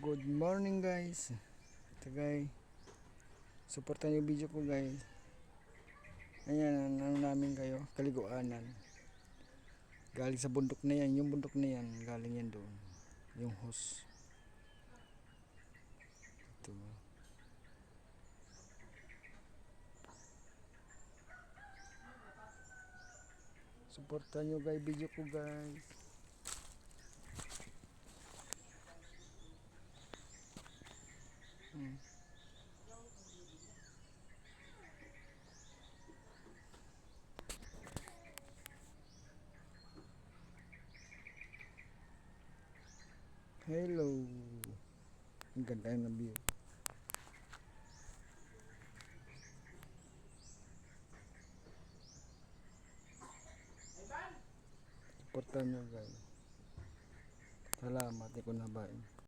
Good morning guys. Ito guys. Suportan yung video ko guys. Ayan, ano namin kayo, kaliguanan. Galing sa bundok na yan, yung bundok na yan, galing yan doon. Yung hose. Ito. Suportan nyo guys, video ko guys. Hello. Ang ganda ng view. Suportan nyo guys. Salamat, ikaw na ba?